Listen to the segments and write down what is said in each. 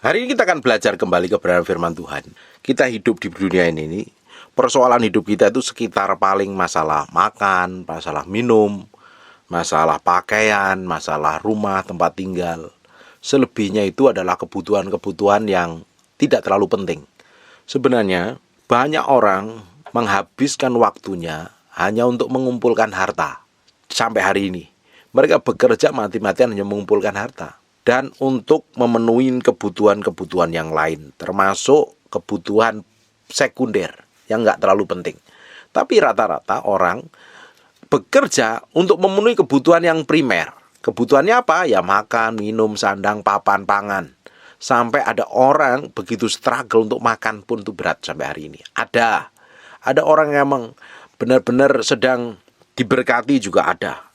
Hari ini kita akan belajar kembali kebenaran firman Tuhan. Kita hidup di dunia ini, persoalan hidup kita itu sekitar paling masalah makan, masalah minum, masalah pakaian, masalah rumah, tempat tinggal. Selebihnya itu adalah kebutuhan-kebutuhan yang tidak terlalu penting. Sebenarnya banyak orang menghabiskan waktunya hanya untuk mengumpulkan harta. Sampai hari ini mereka bekerja mati-matian hanya mengumpulkan harta dan untuk memenuhi kebutuhan-kebutuhan yang lain, termasuk kebutuhan sekunder yang nggak terlalu penting. Tapi rata-rata orang bekerja untuk memenuhi kebutuhan yang primer. Kebutuhannya apa? Ya makan, minum, sandang, papan, pangan. Sampai ada orang begitu struggle untuk makan pun itu berat sampai hari ini. Ada orang yang memang benar-benar sedang diberkati juga ada.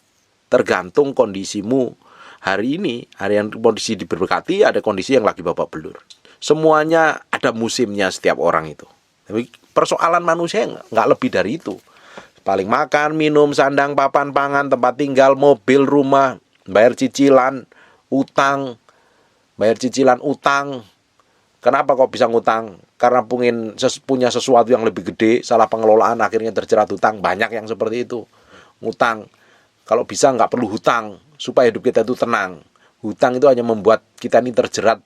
Tergantung kondisimu. Hari ini, hari yang kondisi diberkati, ada kondisi yang lagi babak belur. Semuanya ada musimnya setiap orang itu. Tapi persoalan manusia nggak lebih dari itu. Paling makan, minum, sandang, papan, pangan, tempat tinggal, mobil, rumah, bayar cicilan, utang. Kenapa kok bisa ngutang? Karena punya sesuatu yang lebih gede, salah pengelolaan akhirnya terjerat hutang. Banyak yang seperti itu. Ngutang. Kalau bisa nggak perlu hutang, supaya hidup kita itu tenang. Hutang itu hanya membuat kita ini terjerat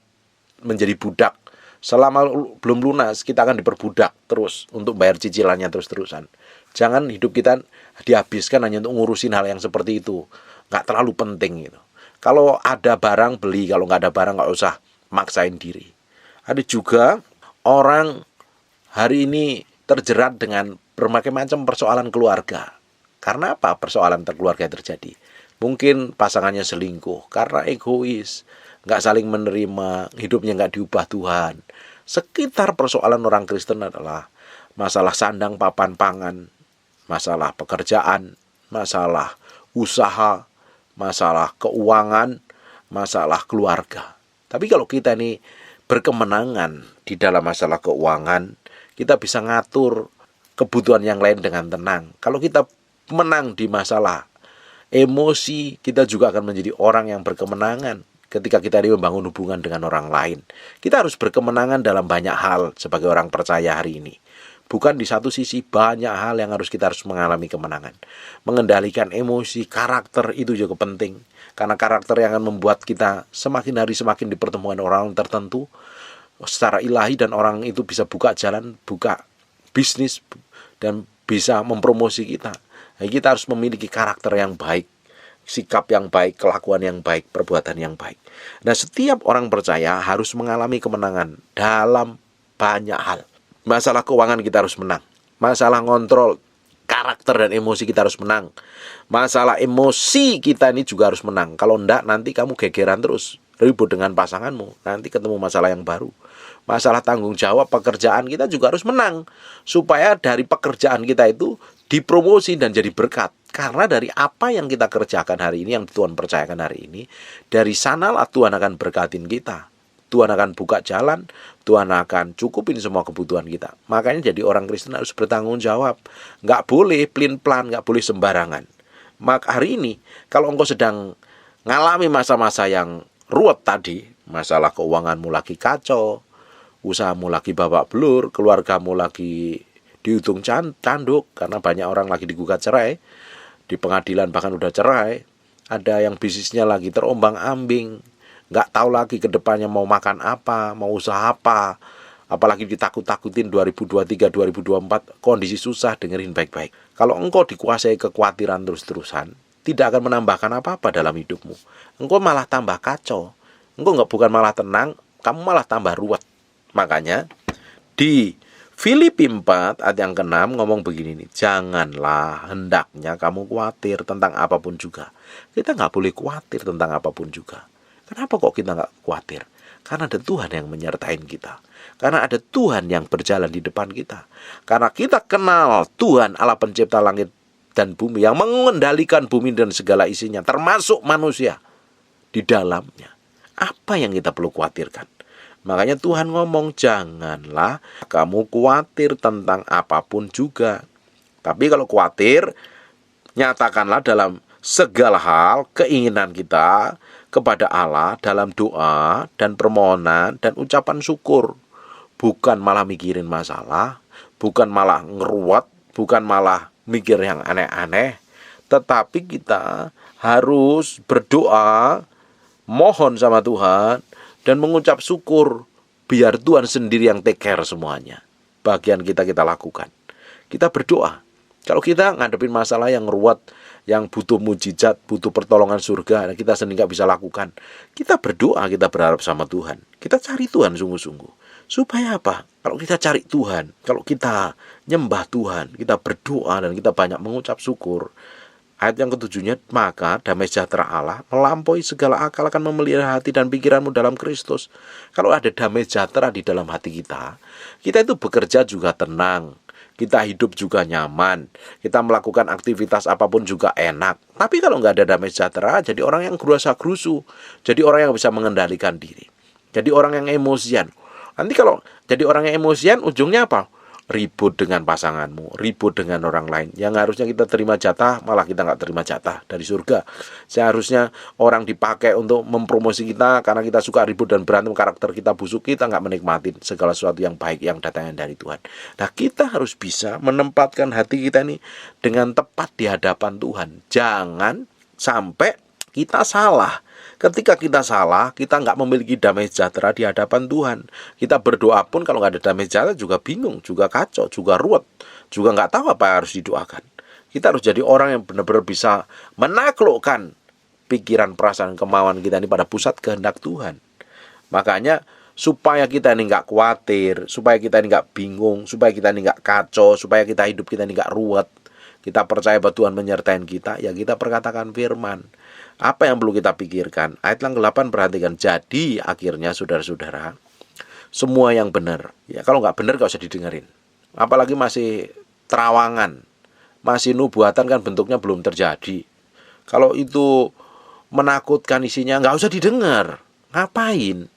menjadi budak. Selama belum lunas, kita akan diperbudak terus untuk bayar cicilannya terus-terusan. Jangan hidup kita dihabiskan hanya untuk ngurusin hal yang seperti itu. Nggak terlalu penting gitu. Kalau ada barang, beli. Kalau nggak ada barang, nggak usah maksain diri. Ada juga orang hari ini terjerat dengan berbagai macam persoalan keluarga. Karena apa persoalan keluarga terjadi? Mungkin pasangannya selingkuh karena egois, nggak saling menerima, hidupnya nggak diubah Tuhan. Sekitar persoalan orang Kristen adalah masalah sandang, papan, pangan, masalah pekerjaan, masalah usaha, masalah keuangan, masalah keluarga. Tapi kalau kita ini berkemenangan di dalam masalah keuangan, kita bisa ngatur kebutuhan yang lain dengan tenang. Kalau kita menang di masalah emosi, kita juga akan menjadi orang yang berkemenangan ketika kita membangun hubungan dengan orang lain. Kita harus berkemenangan dalam banyak hal sebagai orang percaya hari ini. Bukan di satu sisi, banyak hal yang kita harus mengalami kemenangan. Mengendalikan emosi, karakter itu juga penting. Karena karakter yang akan membuat kita semakin hari semakin dipertemukan orang tertentu secara ilahi, dan orang itu bisa buka jalan, buka bisnis, dan bisa mempromosi kita. Kita harus memiliki karakter yang baik, sikap yang baik, kelakuan yang baik, perbuatan yang baik. Nah, setiap orang percaya harus mengalami kemenangan dalam banyak hal. Masalah keuangan kita harus menang. Masalah ngontrol karakter dan emosi kita harus menang. Masalah emosi kita ini juga harus menang. Kalau enggak, nanti kamu gegeran terus, ribut dengan pasanganmu, nanti ketemu masalah yang baru. Masalah tanggung jawab pekerjaan kita juga harus menang, supaya dari pekerjaan kita itu dipromosi dan jadi berkat. Karena dari apa yang kita kerjakan hari ini, yang Tuhan percayakan hari ini, dari sanalah Tuhan akan berkatin kita. Tuhan akan buka jalan, Tuhan akan cukupin semua kebutuhan kita. Makanya jadi orang Kristen harus bertanggung jawab. Nggak boleh pelin-pelan, nggak boleh sembarangan. Maka hari ini, kalau engkau sedang ngalami masa-masa yang ruwet tadi, masalah keuanganmu lagi kacau, usahamu lagi babak belur, keluargamu lagi dihitung canduk karena banyak orang lagi digugat cerai, di pengadilan bahkan udah cerai, ada yang bisnisnya lagi terombang-ambing, nggak tahu lagi ke depannya mau makan apa, mau usaha apa, apalagi ditakut-takutin 2023, 2024, kondisi susah. Dengerin baik-baik. Kalau engkau dikuasai kekhawatiran terus-terusan, tidak akan menambahkan apa-apa dalam hidupmu. Engkau malah tambah kacau. Engkau bukan malah tenang, kamu malah tambah ruwet. Makanya di Filipi 4 ayat yang ke-6 ngomong begini nih, janganlah hendaknya kamu khawatir tentang apapun juga. Kita nggak boleh khawatir tentang apapun juga. Kenapa kok kita nggak khawatir? Karena ada Tuhan yang menyertai kita. Karena ada Tuhan yang berjalan di depan kita. Karena kita kenal Tuhan Allah pencipta langit dan bumi, yang mengendalikan bumi dan segala isinya, termasuk manusia di dalamnya. Apa yang kita perlu khawatirkan? Makanya Tuhan ngomong, janganlah kamu khawatir tentang apapun juga. Tapi kalau khawatir, nyatakanlah dalam segala hal keinginan kita, kepada Allah dalam doa dan permohonan dan ucapan syukur. Bukan malah mikirin masalah, bukan malah ngeruwet, bukan malah mikir yang aneh-aneh, tetapi kita harus berdoa, mohon sama Tuhan, dan mengucap syukur. Biar Tuhan sendiri yang take care semuanya. Bagian kita lakukan. Kita berdoa. Kalau kita ngadepin masalah yang ruwet, yang butuh mujizat, butuh pertolongan surga, kita sendiri nggak bisa lakukan, kita berdoa, kita berharap sama Tuhan. Kita cari Tuhan sungguh-sungguh. Supaya apa? Kalau kita cari Tuhan, kalau kita nyembah Tuhan, kita berdoa dan kita banyak mengucap syukur, ayat yang ketujuhnya, maka damai sejahtera Allah melampaui segala akal akan memelihara hati dan pikiranmu dalam Kristus. Kalau ada damai sejahtera di dalam hati kita itu bekerja juga tenang, kita hidup juga nyaman, kita melakukan aktivitas apapun juga enak. Tapi kalau nggak ada damai sejahtera, jadi orang yang gerusa-gerusu, jadi orang yang bisa mengendalikan diri, jadi orang yang emosian. Nanti kalau jadi orang yang emosian, ujungnya apa? Ribut dengan pasanganmu, ribut dengan orang lain. Yang harusnya kita terima jatah, malah kita nggak terima jatah dari surga. Seharusnya orang dipakai untuk mempromosi kita, karena kita suka ribut dan berantem, karakter kita busuk, kita nggak menikmati segala sesuatu yang baik yang datangnya dari Tuhan. Nah, kita harus bisa menempatkan hati kita ini dengan tepat di hadapan Tuhan. Jangan sampai kita salah. Ketika kita salah, kita nggak memiliki damai sejahtera di hadapan Tuhan. Kita berdoa pun kalau nggak ada damai sejahtera juga bingung, juga kacau, juga ruwet, juga nggak tahu apa yang harus didoakan. Kita harus jadi orang yang benar-benar bisa menaklukkan pikiran, perasaan, kemauan kita ini pada pusat kehendak Tuhan. Makanya supaya kita ini nggak khawatir, supaya kita ini nggak bingung, supaya kita ini nggak kacau, supaya kita hidup kita ini nggak ruwet, kita percaya bahwa Tuhan menyertai kita, ya kita perkatakan firman. Apa yang perlu kita pikirkan? Ayat yang ke-8 perhatikan. Jadi akhirnya saudara-saudara, semua yang benar, ya kalau nggak benar nggak usah didengerin. Apalagi masih terawangan, masih nubuatan, kan bentuknya belum terjadi. Kalau itu menakutkan isinya, nggak usah didengar. Ngapain?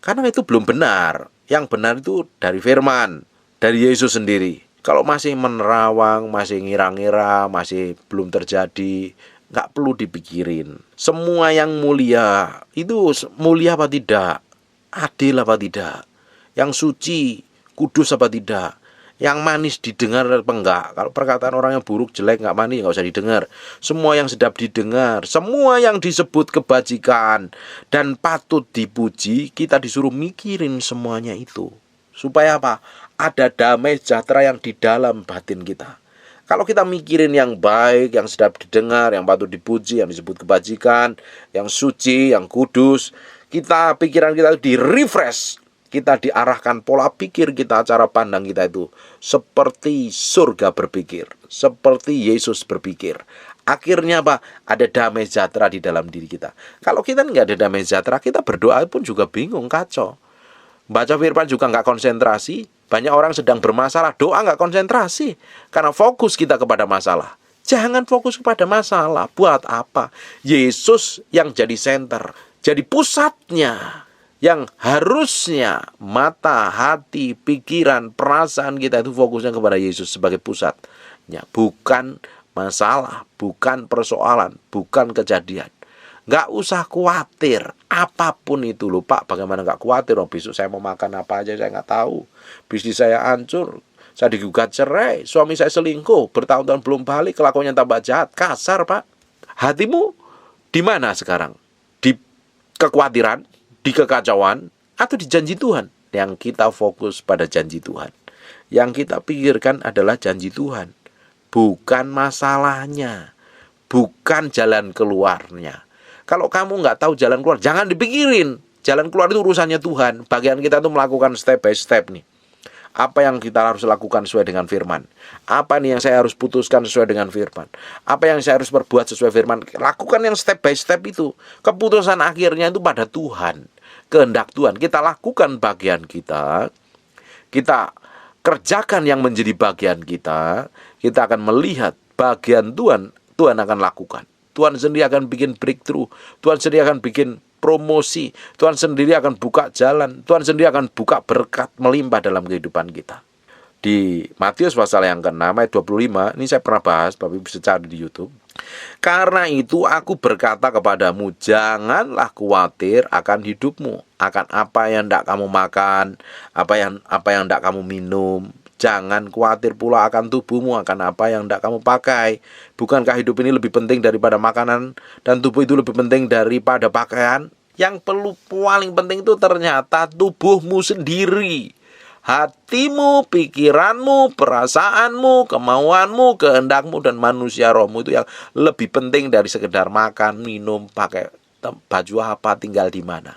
Karena itu belum benar. Yang benar itu dari firman, dari Yesus sendiri. Kalau masih menerawang, masih ngira-ngira, masih belum terjadi, nggak perlu dipikirin. Semua yang mulia itu mulia apa tidak, adil apa tidak, yang suci, kudus apa tidak, yang manis didengar apa enggak. Kalau perkataan orang yang buruk, jelek, nggak manis, nggak usah didengar. Semua yang sedap didengar, semua yang disebut kebajikan dan patut dipuji, kita disuruh mikirin semuanya itu. Supaya apa? Ada damai sejahtera yang di dalam batin kita. Kalau kita mikirin yang baik, yang sedap didengar, yang patut dipuji, yang disebut kebajikan, yang suci, yang kudus, pikiran kita di-refresh. Kita diarahkan pola pikir kita, cara pandang kita itu seperti surga berpikir, seperti Yesus berpikir. Akhirnya apa? Ada damai sejahtera di dalam diri kita. Kalau kita nggak ada damai sejahtera, kita berdoa pun juga bingung, kacau. Baca firman juga nggak konsentrasi. Banyak orang sedang bermasalah, doa nggak konsentrasi, karena fokus kita kepada masalah. Jangan fokus kepada masalah. Buat apa? Yesus yang jadi center, jadi pusatnya, yang harusnya mata, hati, pikiran, perasaan kita itu fokusnya kepada Yesus sebagai pusatnya. Bukan masalah, bukan persoalan, bukan kejadian. Nggak usah khawatir apapun itu. Loh Pak, bagaimana nggak khawatir? Oh, besok saya mau makan apa aja saya nggak tahu. Bisnis saya hancur, saya digugat cerai, suami saya selingkuh, bertahun-tahun belum balik, kelakuannya tambah jahat, kasar Pak. Hatimu di mana sekarang? Di kekhawatiran, di kekacauan, atau di janji Tuhan? Yang kita fokus pada janji Tuhan. Yang kita pikirkan adalah janji Tuhan, bukan masalahnya, bukan jalan keluarnya. Kalau kamu nggak tahu jalan keluar, jangan dipikirin. Jalan keluar itu urusannya Tuhan. Bagian kita itu melakukan step by step nih. Apa yang kita harus lakukan sesuai dengan firman? Apa nih yang saya harus putuskan sesuai dengan firman? Apa yang saya harus perbuat sesuai firman? Lakukan yang step by step itu. Keputusan akhirnya itu pada Tuhan. Kehendak Tuhan. Kita lakukan bagian kita. Kita kerjakan yang menjadi bagian kita. Kita akan melihat bagian Tuhan. Tuhan akan lakukan. Tuhan sendiri akan bikin breakthrough. Tuhan sendiri akan bikin promosi. Tuhan sendiri akan buka jalan. Tuhan sendiri akan buka berkat melimpah dalam kehidupan kita. Di Matius pasal yang ke-6 ayat 25, ini saya pernah bahas, Bapak Ibu bisa cari di YouTube. Karena itu aku berkata kepadamu, janganlah khawatir akan hidupmu, akan apa yang hendak kamu makan, apa yang hendak kamu minum. Jangan khawatir pula akan tubuhmu, akan apa yang hendak kamu pakai. Bukankah hidup ini lebih penting daripada makanan, dan tubuh itu lebih penting daripada pakaian? Yang paling penting itu ternyata tubuhmu sendiri. Hatimu, pikiranmu, perasaanmu, kemauanmu, kehendakmu, dan manusia rohmu itu yang lebih penting dari sekedar makan, minum, pakai baju apa, tinggal di mana.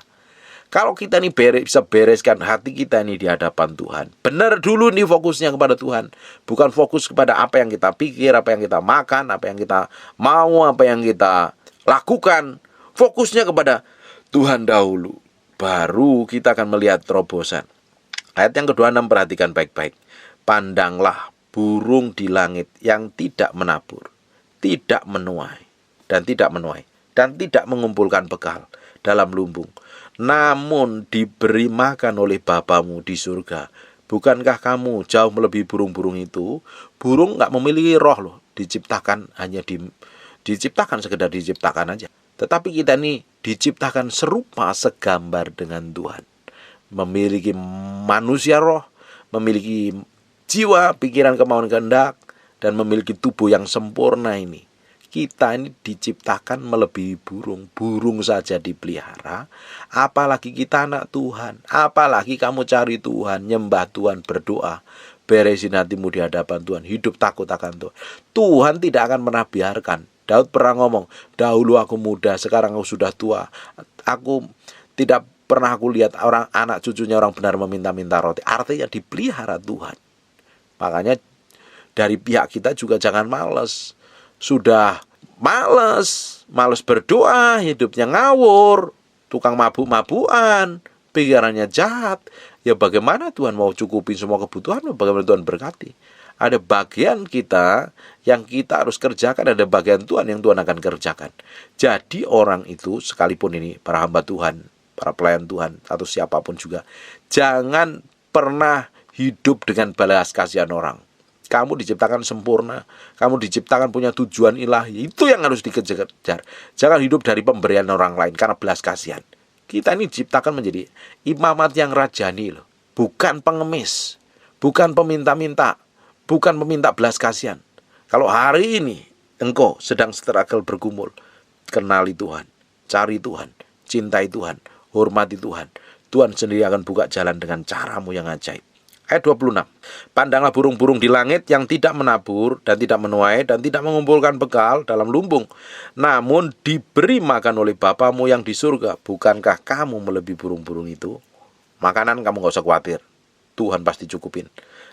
Kalau kita ini bisa bereskan hati kita ini di hadapan Tuhan, benar dulu nih fokusnya kepada Tuhan, bukan fokus kepada apa yang kita pikir, apa yang kita makan, apa yang kita mau, apa yang kita lakukan. Fokusnya kepada Tuhan dahulu, baru kita akan melihat terobosan. Ayat yang ke-26, perhatikan baik-baik. Pandanglah burung di langit yang tidak menabur, tidak menuai, dan tidak mengumpulkan bekal dalam lumbung, namun diberi makan oleh Bapamu di surga. Bukankah kamu jauh melebihi burung-burung itu? Burung nggak memiliki roh loh, diciptakan sekedar diciptakan aja. Tetapi kita ini diciptakan serupa segambar dengan Tuhan, memiliki manusia roh, memiliki jiwa, pikiran, kemauan, kehendak, dan memiliki tubuh yang sempurna ini. Kita ini diciptakan melebihi burung. Burung saja dipelihara, apalagi kita anak Tuhan. Apalagi kamu cari Tuhan, nyembah Tuhan, berdoa, beresin hatimu di hadapan Tuhan, hidup takut akan Tuhan. Tuhan tidak akan pernah biarkan. Daud pernah ngomong, dahulu aku muda, sekarang aku sudah tua. Aku tidak pernah lihat orang anak cucunya orang benar meminta-minta roti. Artinya dipelihara Tuhan. Makanya dari pihak kita juga jangan malas. Sudah malas berdoa, hidupnya ngawur, tukang mabuk-mabukan, pikirannya jahat. Ya bagaimana Tuhan mau cukupin semua kebutuhan? Bagaimana Tuhan berkati? Ada bagian kita yang kita harus kerjakan, ada bagian Tuhan yang Tuhan akan kerjakan. Jadi orang itu, sekalipun ini para hamba Tuhan, para pelayan Tuhan, atau siapapun juga, jangan pernah hidup dengan balas kasihan orang. Kamu diciptakan sempurna, kamu diciptakan punya tujuan ilahi, itu yang harus dikejar. Jangan hidup dari pemberian orang lain karena belas kasihan. Kita ini diciptakan menjadi imamat yang rajani loh, bukan pengemis, bukan peminta-minta, bukan peminta belas kasihan. Kalau hari ini engkau sedang struggle bergumul, kenali Tuhan, cari Tuhan, cintai Tuhan, hormati Tuhan. Tuhan sendiri akan buka jalan dengan caramu yang ajaib. Ayat 26. Pandanglah burung-burung di langit yang tidak menabur dan tidak menuai dan tidak mengumpulkan bekal dalam lumbung, namun diberi makan oleh Bapamu yang di surga. Bukankah kamu melebihi burung-burung itu? Makanan kamu gak usah khawatir, Tuhan pasti cukupin.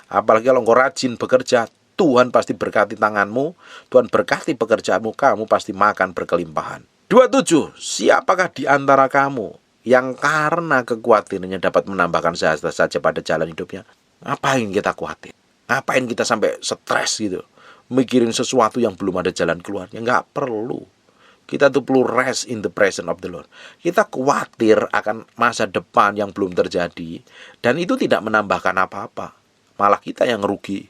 Apalagi kalau engkau rajin bekerja, Tuhan pasti berkati tanganmu, Tuhan berkati pekerjaanmu, kamu pasti makan berkelimpahan. 27. Siapakah di antara kamu yang karena kekhawatirannya dapat menambahkan sehasta saja pada jalan hidupnya? Ngapain kita khawatir? Ngapain kita sampai stres gitu, mikirin sesuatu yang belum ada jalan keluarnya? Nggak perlu. Kita tuh perlu rest in the presence of the Lord. Kita khawatir akan masa depan yang belum terjadi, dan itu tidak menambahkan apa-apa. Malah kita yang rugi,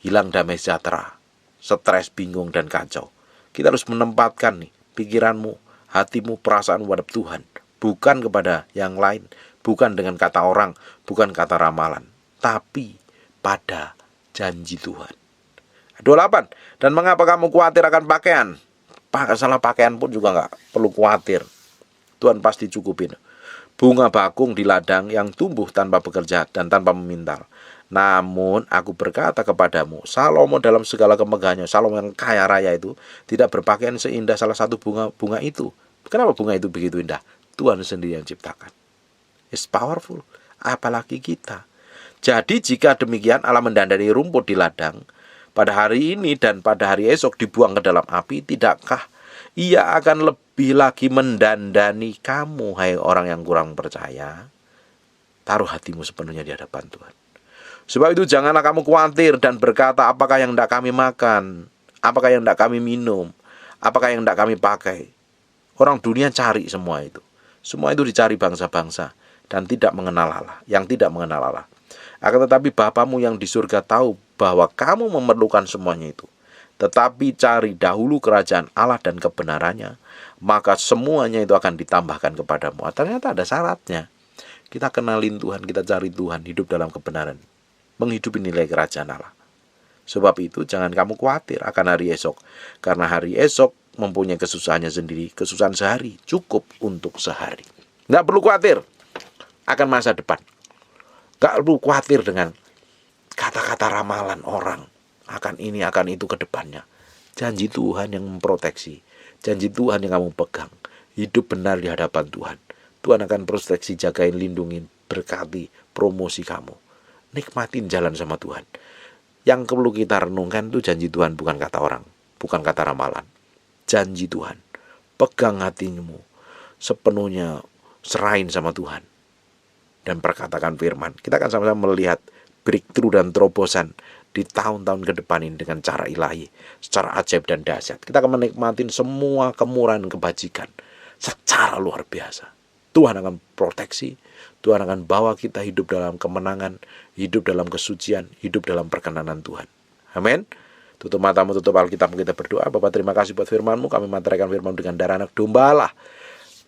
hilang damai sejahtera, stres, bingung, dan kacau. Kita harus menempatkan nih pikiranmu, hatimu, perasaanmu pada Tuhan, bukan kepada yang lain, bukan dengan kata orang, bukan kata ramalan, tapi pada janji Tuhan. 28. Dan mengapa kamu khawatir akan pakaian? Salah pakaian pun juga nggak perlu khawatir, Tuhan pasti cukupin. Bunga bakung di ladang yang tumbuh tanpa bekerja dan tanpa memintal. Namun aku berkata kepadamu, Salomo dalam segala kemegahannya, Salomo yang kaya raya itu, tidak berpakaian seindah salah satu bunga itu. Kenapa bunga itu begitu indah? Tuhan sendiri yang ciptakan. It's powerful. Apalagi kita. Jadi jika demikian Allah mendandani rumput di ladang pada hari ini dan pada hari esok dibuang ke dalam api, tidakkah Ia akan lebih lagi mendandani kamu, hai orang yang kurang percaya? Taruh hatimu sepenuhnya di hadapan Tuhan. Sebab itu janganlah kamu khawatir dan berkata, apakah yang hendak kami makan, apakah yang hendak kami minum, apakah yang hendak kami pakai. Orang dunia cari semua itu. Semua itu dicari bangsa-bangsa dan tidak mengenal Allah, yang tidak mengenal Allah. Akan tetapi Bapamu yang di surga tahu bahwa kamu memerlukan semuanya itu. Tetapi cari dahulu kerajaan Allah dan kebenarannya, maka semuanya itu akan ditambahkan kepadamu. Ternyata ada syaratnya. Kita kenalin Tuhan, kita cari Tuhan, hidup dalam kebenaran, menghidupi nilai kerajaan Allah. Sebab itu jangan kamu khawatir akan hari esok, karena hari esok mempunyai kesusahannya sendiri. Kesusahan sehari cukup untuk sehari. Tidak perlu khawatir akan masa depan. Tidak perlu khawatir dengan kata-kata ramalan orang akan ini, akan itu ke depannya. Janji Tuhan yang memproteksi. Janji Tuhan yang kamu pegang. Hidup benar di hadapan Tuhan. Tuhan akan proteksi, jagain, lindungin, berkati, promosi kamu. Nikmatin jalan sama Tuhan. Yang perlu kita renungkan itu janji Tuhan, bukan kata orang, bukan kata ramalan. Janji Tuhan. Pegang hatimu sepenuhnya, serahin sama Tuhan. Dan perkatakan firman. Kita akan sama-sama melihat breakthrough dan terobosan di tahun-tahun ke depan ini dengan cara ilahi, secara ajaib dan dahsyat. Kita akan menikmati semua kemurahan kebajikan secara luar biasa. Tuhan akan proteksi, Tuhan akan bawa kita hidup dalam kemenangan, hidup dalam kesucian, hidup dalam perkenanan Tuhan. Amin. Tutup matamu, tutup Alkitab, kita berdoa. Bapa, terima kasih buat firman-Mu. Kami meteraikan firman dengan darah anak domba Allah.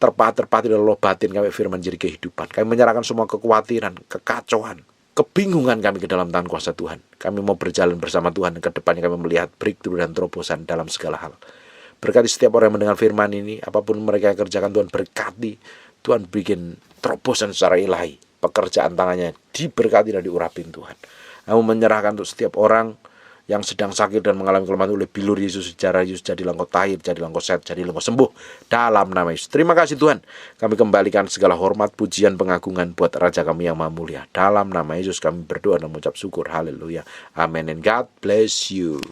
Terpati dalam loh batin kami firman jadi kehidupan. Kami menyerahkan semua kekhawatiran, kekacauan, kebingungan kami ke dalam tangan kuasa Tuhan. Kami mau berjalan bersama Tuhan. Ke depannya kami melihat breakthrough dan terobosan dalam segala hal. Berkati setiap orang yang mendengar firman ini. Apapun mereka yang kerjakan, Tuhan berkati. Tuhan bikin terobosan secara ilahi. Pekerjaan tangannya diberkati dan diurapin Tuhan. Kami menyerahkan untuk setiap orang yang sedang sakit dan mengalami kelemahan oleh bilur Yesus, sejarah Yesus, jadilah engkau tahir, jadilah engkau sehat, jadilah engkau sembuh dalam nama Yesus. Terima kasih Tuhan. Kami kembalikan segala hormat, pujian, pengagungan buat Raja kami yang maha mulia. Dalam nama Yesus kami berdoa dan mengucap syukur. Haleluya. Amen. And God bless you.